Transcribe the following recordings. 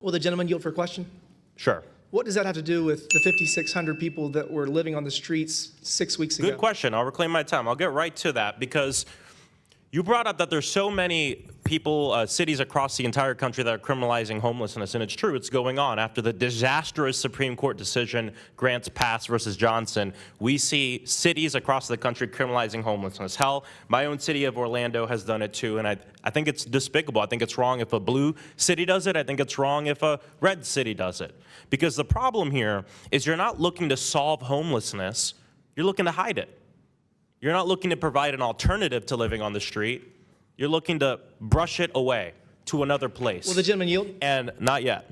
Will the gentleman yield for a question? Sure. What does that have to do with the 5,600 people that were living on the streets 6 weeks ago? Good question. I'll reclaim my time. I'll get right to that because you brought up that there's so many people, cities across the entire country that are criminalizing homelessness, and it's true, it's going on. After the disastrous Supreme Court decision, Grants Pass versus Johnson, we see cities across the country criminalizing homelessness. Hell, my own city of Orlando has done it too, and I think it's despicable. I think it's wrong if a blue city does it. I think it's wrong if a red city does it. Because the problem here is you're not looking to solve homelessness, you're looking to hide it. You're not looking to provide an alternative to living on the street. You're looking to brush it away to another place. Will the gentleman yield? And not yet.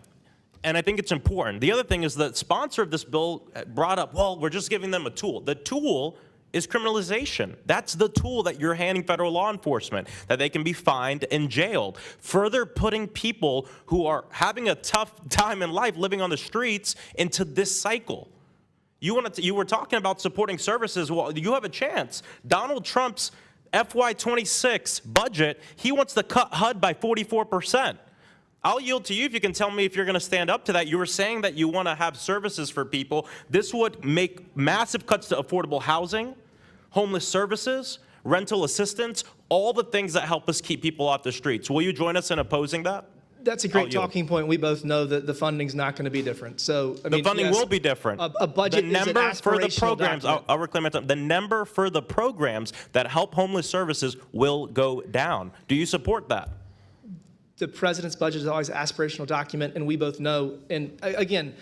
And I think it's important. The other thing is the sponsor of this bill brought up, well, we're just giving them a tool. The tool is criminalization. That's the tool that you're handing federal law enforcement, that they can be fined and jailed. Further putting people who are having a tough time in life living on the streets into this cycle. You were talking about supporting services. Well, you have a chance. Donald Trump's FY26 budget, he wants to cut HUD by 44%. I'll yield to you if you can tell me if you're going to stand up to that. You were saying that you want to have services for people. This would make massive cuts to affordable housing, homeless services, rental assistance, all the things that help us keep people off the streets. Will you join us in opposing that? That's a great talking point. We both know that the funding's not going to be different. So I mean, the funding will be different. A budget the number is an for the aspirational programs. I'll reclaim my time. The number for the programs that help homeless services will go down. Do you support that? The president's budget is always an aspirational document, and we both know. And again,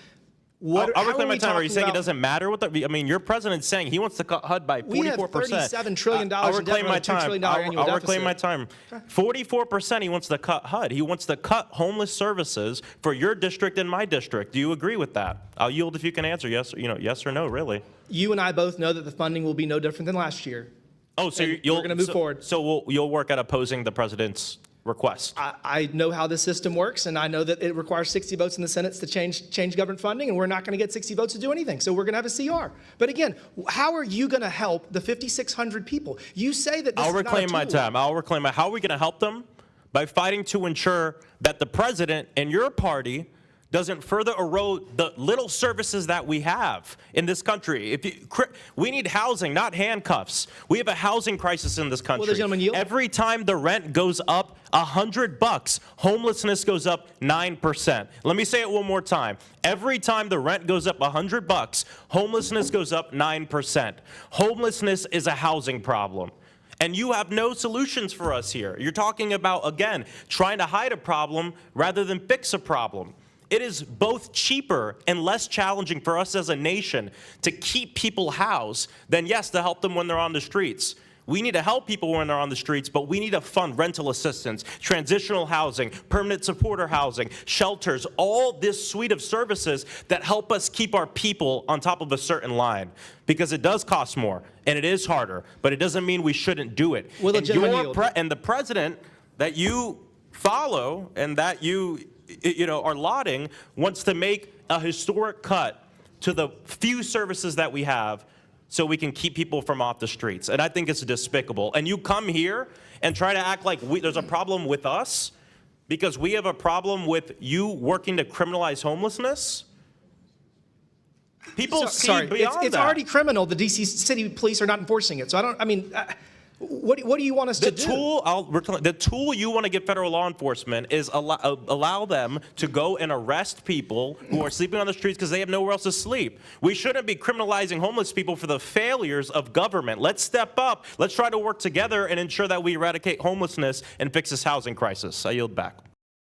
I'll reclaim my time. Are you saying it doesn't matter what the? I mean, your president's saying he wants to cut HUD by 44%. We have $37 trillion I'll reclaim my $2 trillion time. annual I'll deficit. reclaim my time. 44% he wants to cut HUD. He wants to cut homeless services for your district and my district. Do you agree with that? I'll yield if you can answer yes, yes or no, really. You and I both know that the funding will be no different than last year. Oh, so you're going to move forward. So you'll work at opposing the president's request. I know how this system works, and I know that it requires 60 votes in the Senate to change government funding, and we're not going to get 60 votes to do anything. So we're going to have a CR. But again, how are you going to help the 5,600 people? You say that this I'll is reclaim not a tool. my time. I'll reclaim my. How are we going to help them? By fighting to ensure that the president and your party doesn't further erode the little services that we have in this country. We need housing, not handcuffs. We have a housing crisis in this country. Will the gentleman yield? Every time the rent goes up $100, homelessness goes up 9%. Let me say it one more time. Every time the rent goes up $100, homelessness goes up 9%. Homelessness is a housing problem. And you have no solutions for us here. You're talking about, again, trying to hide a problem rather than fix a problem. It is both cheaper and less challenging for us as a nation to keep people housed than, yes, to help them when they're on the streets. We need to help people when they're on the streets, but we need to fund rental assistance, transitional housing, permanent supporter housing, shelters, all this suite of services that help us keep our people on top of a certain line. Because it does cost more, and it is harder, but it doesn't mean we shouldn't do it. Will the gentleman yield? And the president that you follow and that you are lauding wants to make a historic cut to the few services that we have so we can keep people from off the streets. And I think it's despicable. And you come here and try to act like there's a problem with us because we have a problem with you working to criminalize homelessness. People see beyond that. It's already criminal. The D.C. City Police are not enforcing it. So what do you want us to do? The tool you want to give federal law enforcement is allow them to go and arrest people who are sleeping on the streets because they have nowhere else to sleep. We shouldn't be criminalizing homeless people for the failures of government. Let's step up. Let's try to work together and ensure that we eradicate homelessness and fix this housing crisis. I yield back.